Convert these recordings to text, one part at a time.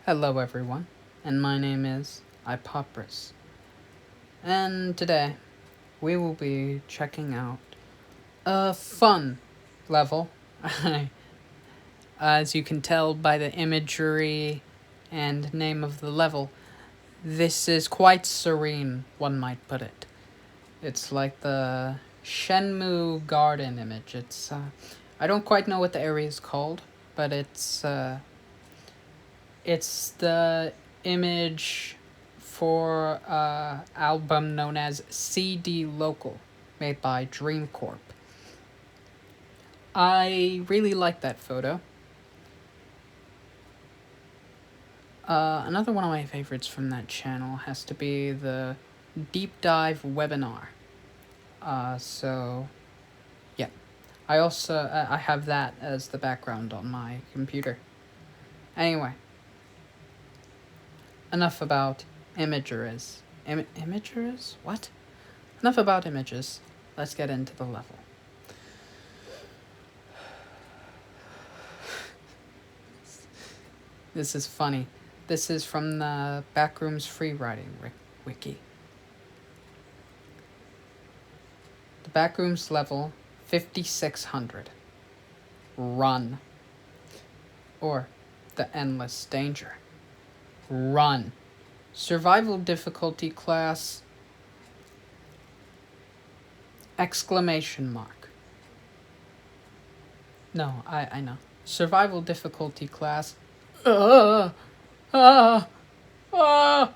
Hello everyone, and my name is Ipopris. And today, we will be checking out a fun level. As you can tell by the imagery and name of the level, this is quite serene, one might put it. It's like the Shenmue garden image. I don't quite know what the area is called, but it's the image for album known as CD Local, made by Dream Corp. I really like that photo. Another one of my favorites from that channel has to be the deep dive webinar. So yeah, I also I have that as the background on my computer. Anyway, enough about images. Images? What? Enough about images. Let's get into the level. This is funny. This is from the Backrooms freewriting wiki. The Backrooms level 5600. Run. Or the Endless Danger. Run. Survival difficulty class exclamation mark. No, I know. Survival difficulty class uh, uh, uh.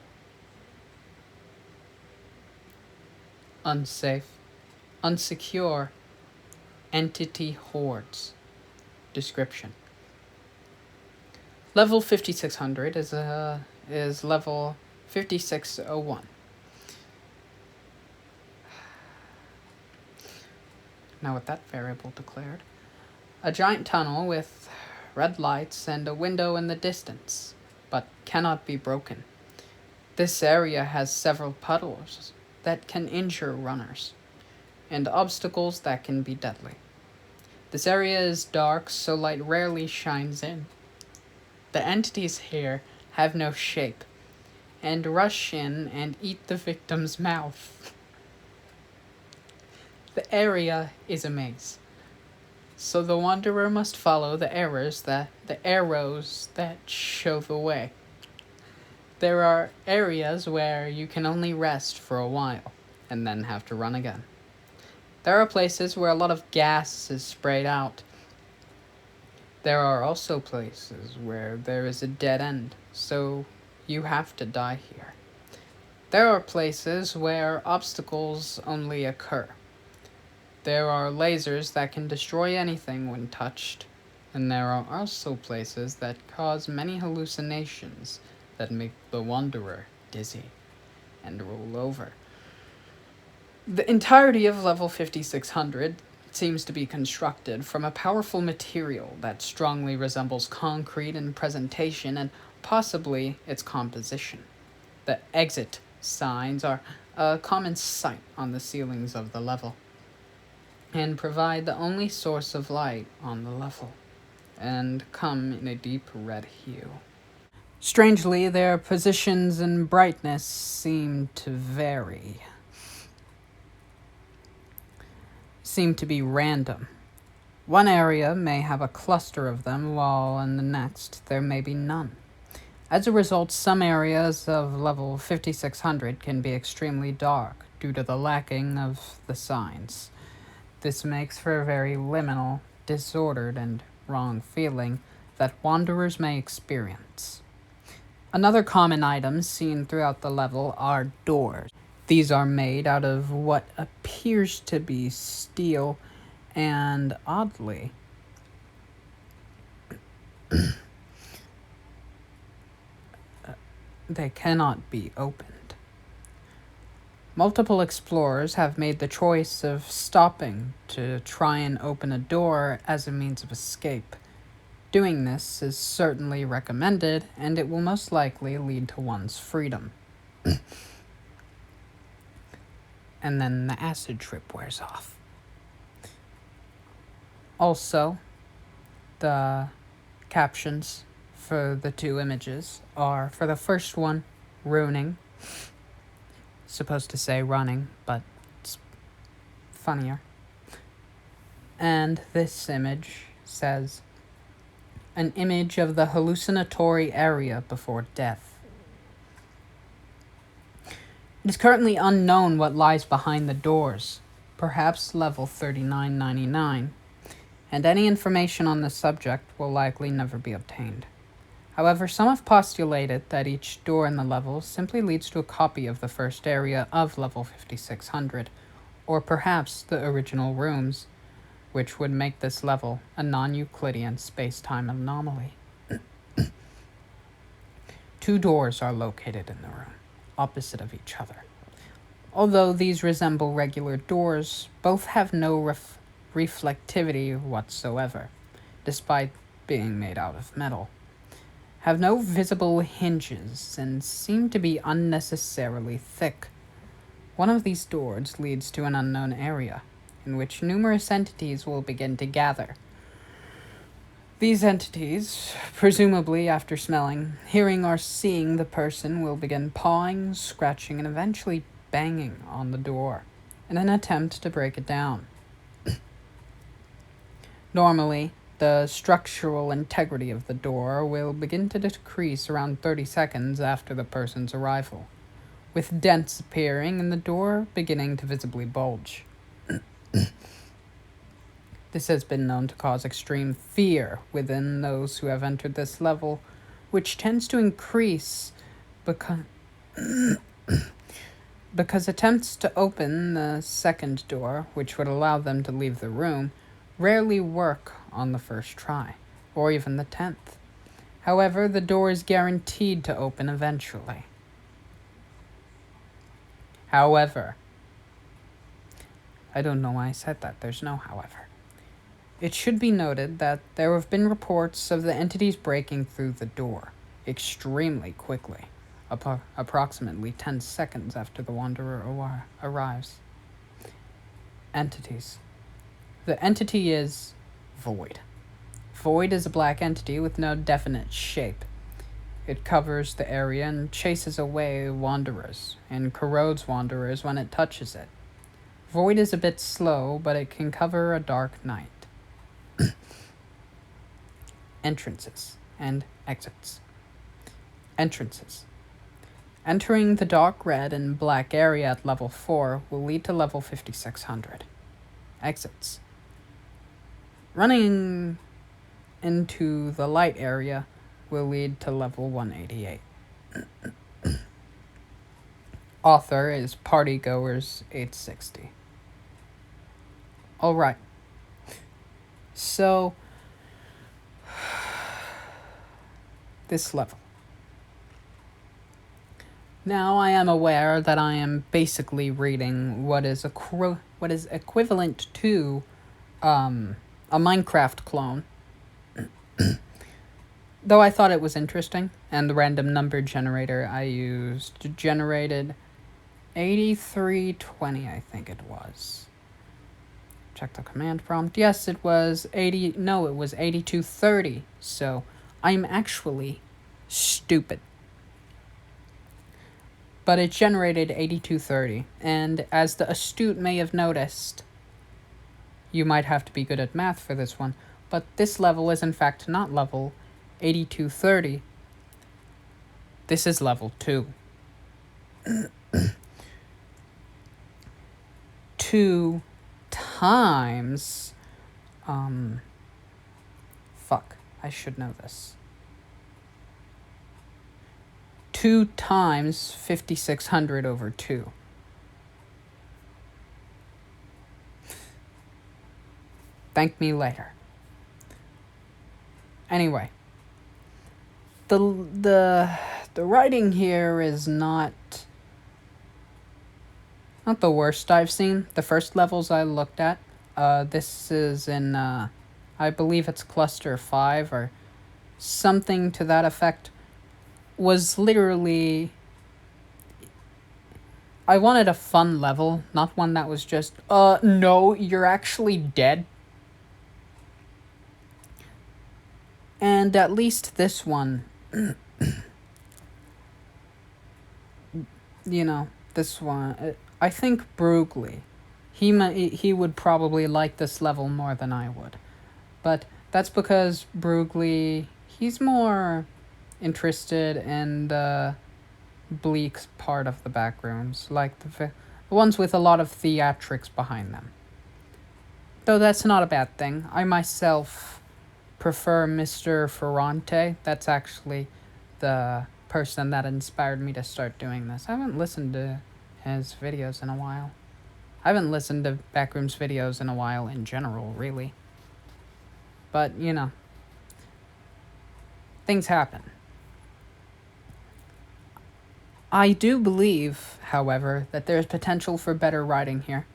Unsafe, unsecure, entity hordes. Description. Level 5600 is level 5601. Now with that variable declared, a giant tunnel with red lights and a window in the distance, but cannot be broken. This area has several puddles that can injure runners, and obstacles that can be deadly. This area is dark, so light rarely shines in. The entities here have no shape, and rush in and eat the victim's mouth. The area is a maze, so the wanderer must follow the arrows that show the way. There are areas where you can only rest for a while, and then have to run again. There are places where a lot of gas is sprayed out. There are also places where there is a dead end, so you have to die here. There are places where obstacles only occur. There are lasers that can destroy anything when touched, and there are also places that cause many hallucinations that make the wanderer dizzy and roll over. The entirety of level 5600 seems to be constructed from a powerful material that strongly resembles concrete in presentation and possibly its composition. The exit signs are a common sight on the ceilings of the level, and provide the only source of light on the level, and come in a deep red hue. Strangely, their positions and brightness seem to be random. One area may have a cluster of them, while in the next there may be none. As a result, some areas of level 5600 can be extremely dark due to the lacking of the signs. This makes for a very liminal, disordered, and wrong feeling that wanderers may experience. Another common item seen throughout the level are doors. These are made out of what appears to be steel, and oddly, they cannot be opened. Multiple explorers have made the choice of stopping to try and open a door as a means of escape. Doing this is certainly recommended, and it will most likely lead to one's freedom. And then the acid trip wears off. Also, the captions for the two images are, for the first one, ruining. Supposed to say running, but it's funnier. And this image says, an image of the hallucinatory area before death. It is currently unknown what lies behind the doors, perhaps level 3999, and any information on the subject will likely never be obtained. However, some have postulated that each door in the level simply leads to a copy of the first area of level 5600, or perhaps the original rooms, which would make this level a non-Euclidean space-time anomaly. Two doors are located in the room, opposite of each other. Although these resemble regular doors, both have no reflectivity whatsoever, despite being made out of metal, have no visible hinges, and seem to be unnecessarily thick. One of these doors leads to an unknown area, in which numerous entities will begin to gather. These entities, presumably after smelling, hearing, or seeing the person, will begin pawing, scratching, and eventually banging on the door in an attempt to break it down. Normally, the structural integrity of the door will begin to decrease around 30 seconds after the person's arrival, with dents appearing and the door beginning to visibly bulge. This has been known to cause extreme fear within those who have entered this level, which tends to increase because attempts to open the second door, which would allow them to leave the room, rarely work on the first try, or even the 10th. However, the door is guaranteed to open eventually. However, I don't know why I said that. There's no however. It should be noted that there have been reports of the entities breaking through the door extremely quickly, approximately 10 seconds after the Wanderer arrives. Entities. The entity is Void. Void is a black entity with no definite shape. It covers the area and chases away wanderers, and corrodes wanderers when it touches it. Void is a bit slow, but it can cover a dark night. Entrances and exits. Entrances. Entering the dark red and black area at level 4 will lead to level 5600. Exits. Running into the light area will lead to level 188. Author is Partygoers 860. Alright. So, this level. Now I am aware that I am basically reading what is equivalent to a Minecraft clone. Though I thought it was interesting, and the random number generator I used generated 8320, I think it was. Check the command prompt. Yes, it was 8230. So I'm actually stupid. But it generated 8230, and as the astute may have noticed, you might have to be good at math for this one, but this level is in fact not level 8230. This is level 2. 2 times... Fuck, I should know this. 2 times 5600 over 2. Thank me later. Anyway, the writing here is not the worst I've seen. The first levels I looked at, this is in I believe it's cluster 5 or something to that effect, was literally... I wanted a fun level, not one that was just, no, you're actually dead. And at least this one, you know, this one, I think Brugli, he would probably like this level more than I would. But that's because Brugli, he's more interested in the bleak part of the backrooms, like the ones with a lot of theatrics behind them. Though that's not a bad thing. I myself prefer Mr. Ferrante. That's actually the person that inspired me to start doing this. I haven't listened to his videos in a while. I haven't listened to Backrooms videos in a while in general, really. But, you know, things happen. I do believe, however, that there's potential for better writing here.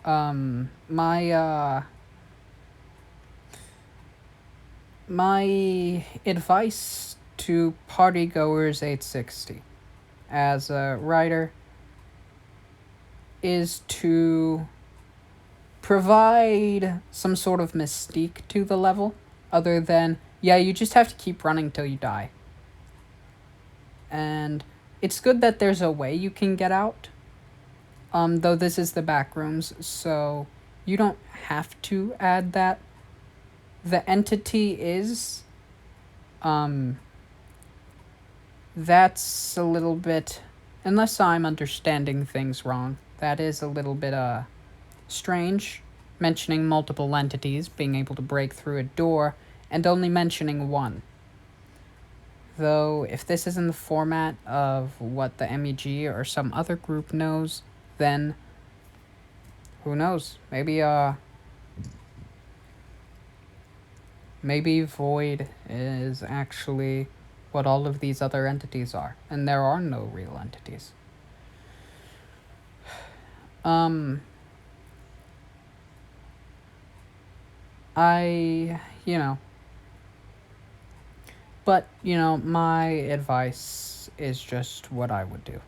My advice to Partygoers 860 as a writer is to provide some sort of mystique to the level, other than, yeah, you just have to keep running till you die. And it's good that there's a way you can get out, though this is the backrooms, so you don't have to add that. The entity is, that's a little bit, unless I'm understanding things wrong, that is a little bit, strange, mentioning multiple entities being able to break through a door, and only mentioning one. Though, if this is in the format of what the MEG or some other group knows, then who knows? Maybe Void is actually what all of these other entities are, and there are no real entities. But, my advice is just what I would do.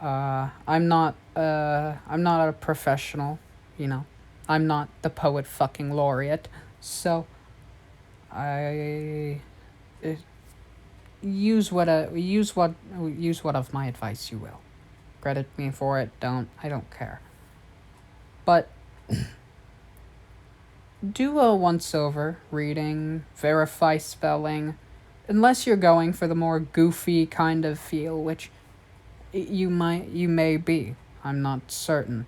I'm not a professional, I'm not the poet fucking laureate, so use what of my advice you will. Credit me for it, I don't care. But do a once-over reading, verify spelling, unless you're going for the more goofy kind of feel, which you may be. I'm not certain.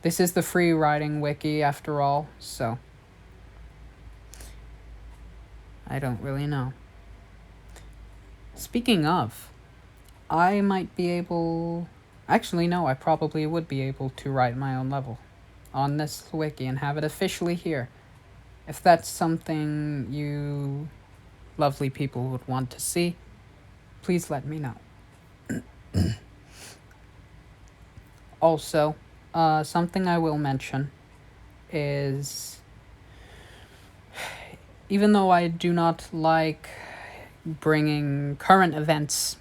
This is the free writing wiki, after all, so I don't really know. Speaking of, I might be able... Actually, no, I probably would be able to write my own level on this wiki and have it officially here. If that's something you lovely people would want to see, please let me know. Also, something I will mention is, even though I do not like bringing current events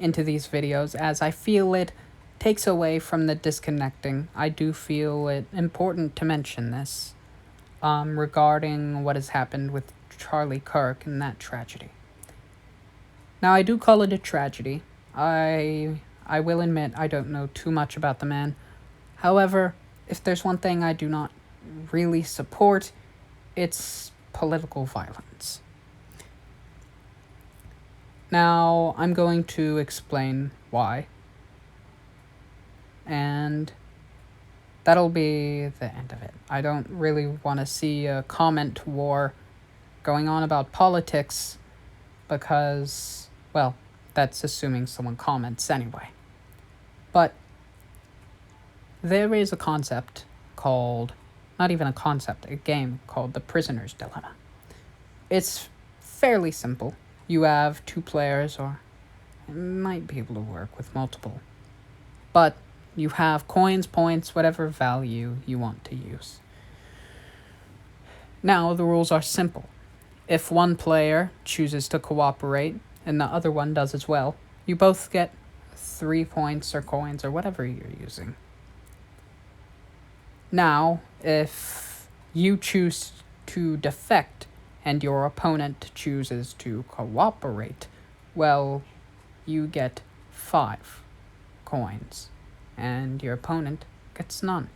into these videos, as I feel it takes away from the disconnecting, I do feel it important to mention this, regarding what has happened with Charlie Kirk and that tragedy. Now, I do call it a tragedy. I will admit I don't know too much about the man. However, if there's one thing I do not really support, it's political violence. Now, I'm going to explain why. And that'll be the end of it. I don't really want to see a comment war going on about politics because, well, that's assuming someone comments anyway. But there is a concept called, not even a concept, a game called The Prisoner's Dilemma. It's fairly simple. You have 2 players, or it might be able to work with multiple. But you have coins, points, whatever value you want to use. Now, the rules are simple. If one player chooses to cooperate, and the other one does as well, you both get 3 points or coins or whatever you're using. Now, if you choose to defect and your opponent chooses to cooperate, well, you get 5 coins, and your opponent gets none.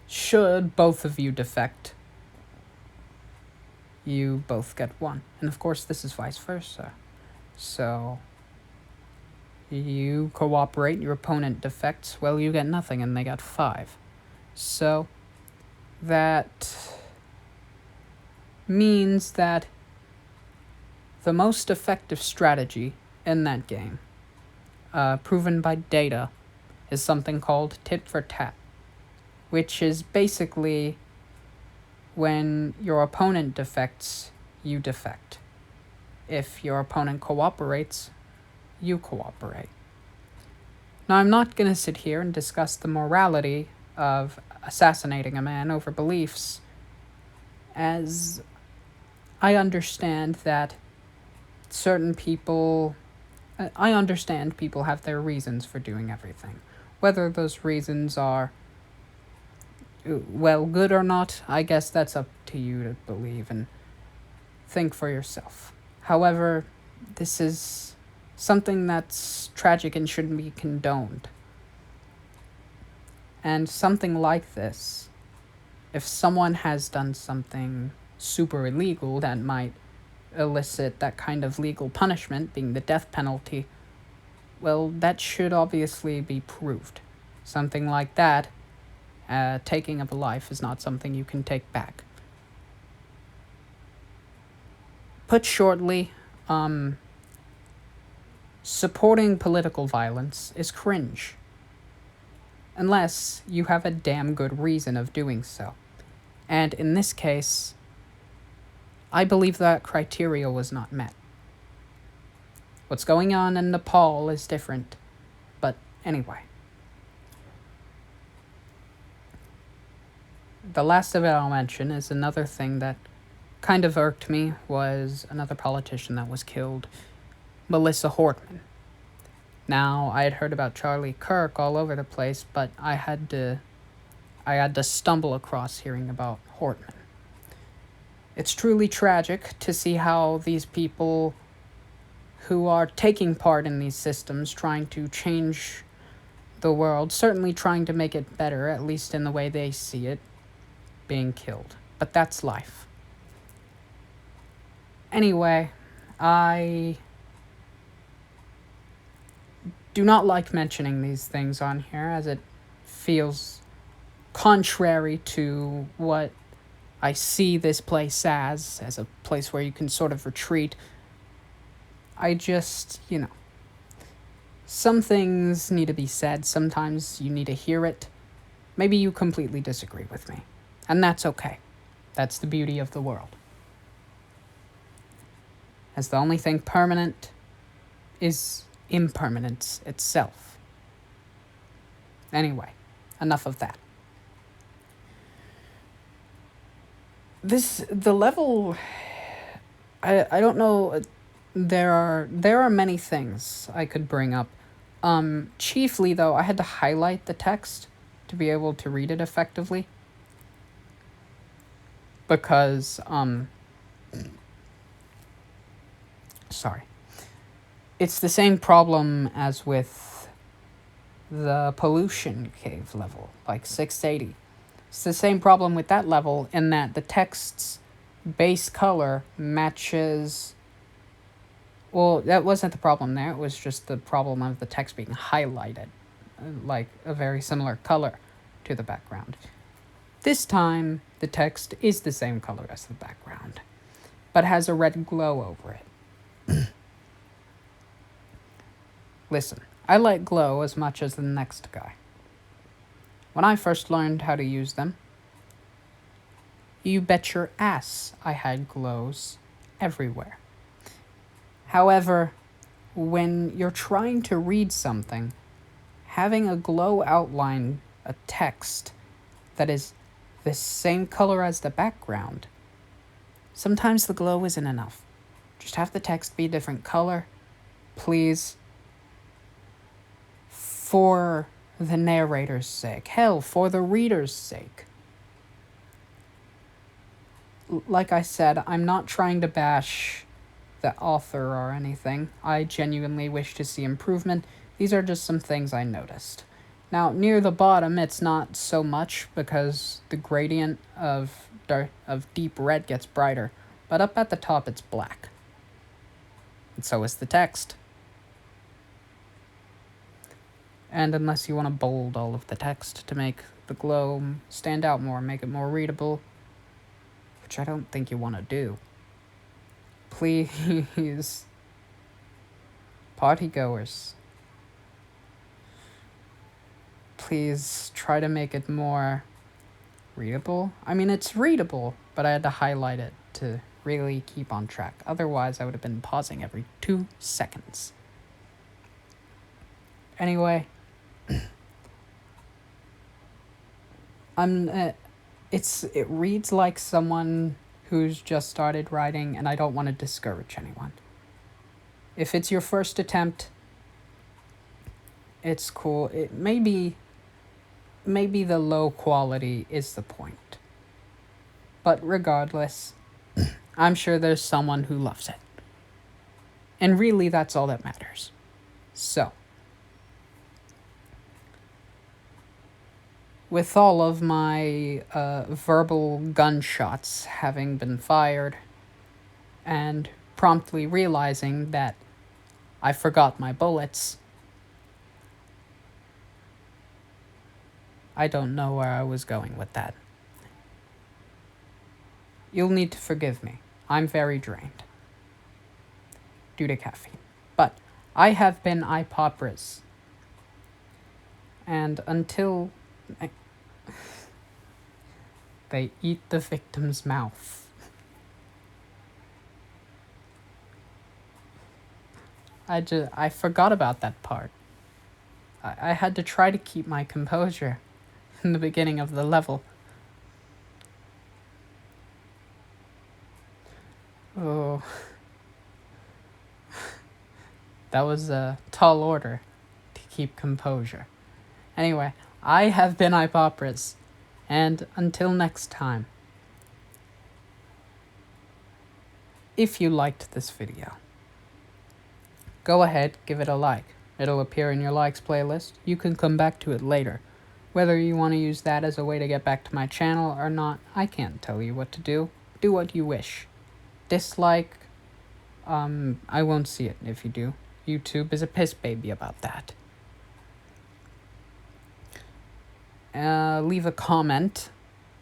Should both of you defect, you both get 1. And of course, this is vice versa. So, you cooperate, your opponent defects, well, you get nothing, and they got 5. So, that means that the most effective strategy in that game, proven by data, is something called tit for tat, which is basically when your opponent defects, you defect. If your opponent cooperates, you cooperate. Now, I'm not going to sit here and discuss the morality of assassinating a man over beliefs, as I understand that certain people... I understand people have their reasons for doing everything. Whether those reasons are, well, good or not, I guess that's up to you to believe and think for yourself. However, this is something that's tragic and shouldn't be condoned. And something like this, if someone has done something super illegal that might elicit that kind of legal punishment, being the death penalty, well, that should obviously be proved. Something like that, taking of a life, is not something you can take back. Put shortly, supporting political violence is cringe. Unless you have a damn good reason of doing so. And in this case, I believe that criteria was not met. What's going on in Nepal is different, but anyway. The last of it I'll mention is another thing that kind of irked me, was another politician that was killed, Melissa Hortman. Now, I had heard about Charlie Kirk all over the place, but I had to stumble across hearing about Hortman. It's truly tragic to see how these people who are taking part in these systems, trying to change the world, certainly trying to make it better, at least in the way they see it, being killed. But that's life. Anyway, I do not like mentioning these things on here, as it feels contrary to what I see this place as a place where you can sort of retreat. I just, some things need to be said. Sometimes you need to hear it. Maybe you completely disagree with me, and that's okay. That's the beauty of the world. As the only thing permanent is impermanence itself. Anyway, enough of that. The level, I don't know, there are many things I could bring up. Chiefly, though, I had to highlight the text to be able to read it effectively. Because, sorry. It's the same problem as with the pollution cave level, like 680. It's the same problem with that level in that the text's base color matches... Well, that wasn't the problem there. It was just the problem of the text being highlighted, like a very similar color to the background. This time, the text is the same color as the background, but has a red glow over it. Listen, I like glow as much as the next guy. When I first learned how to use them, you bet your ass I had glows everywhere. However, when you're trying to read something, having a glow outline a text that is the same color as the background, sometimes the glow isn't enough. Just have the text be a different color, please. For the narrator's sake. Hell, for the reader's sake. like I said, I'm not trying to bash the author or anything. I genuinely wish to see improvement. These are just some things I noticed. Now, near the bottom, it's not so much because the gradient of deep red gets brighter, but up at the top, it's black. And so is the text. And unless you want to bold all of the text to make the glow stand out more, make it more readable, which I don't think you want to do, please, partygoers, please try to make it more readable. I mean, it's readable, but I had to highlight it to really keep on track. Otherwise, I would have been pausing every 2 seconds. Anyway, it reads like someone who's just started writing, and I don't want to discourage anyone. If it's your first attempt, it's cool. It maybe the low quality is the point. But regardless, I'm sure there's someone who loves it. And really, that's all that matters. So, with all of my verbal gunshots having been fired, and promptly realizing that I forgot my bullets, I don't know where I was going with that. You'll need to forgive me. I'm very drained due to caffeine. But I have been Ipopris. And until they eat the victim's mouth. I forgot about that part. I had to try to keep my composure in the beginning of the level. Oh. That was a tall order to keep composure. Anyway, I have been Ipopris, and until next time, if you liked this video, go ahead, give it a like. It'll appear in your likes playlist. You can come back to it later. Whether you want to use that as a way to get back to my channel or not, I can't tell you what to do. Do what you wish. Dislike, I won't see it if you do. YouTube is a piss baby about that. Leave a comment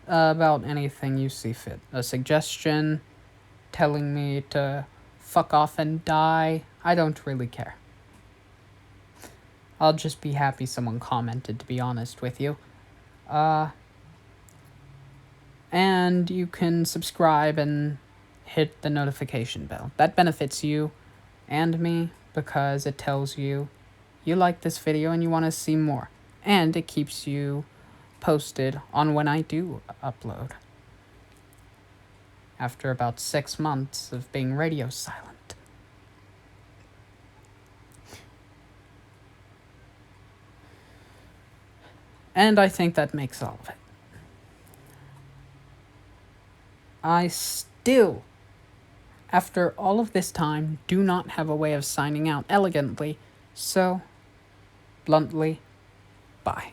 about anything you see fit. A suggestion, telling me to fuck off and die. I don't really care. I'll just be happy someone commented, to be honest with you. And you can subscribe and hit the notification bell. That benefits you and me because it tells you you like this video and you want to see more. And it keeps you posted on when I do upload. After about 6 months of being radio silent. And I think that makes all of it. I still, after all of this time, do not have a way of signing out elegantly, so, bluntly, bye.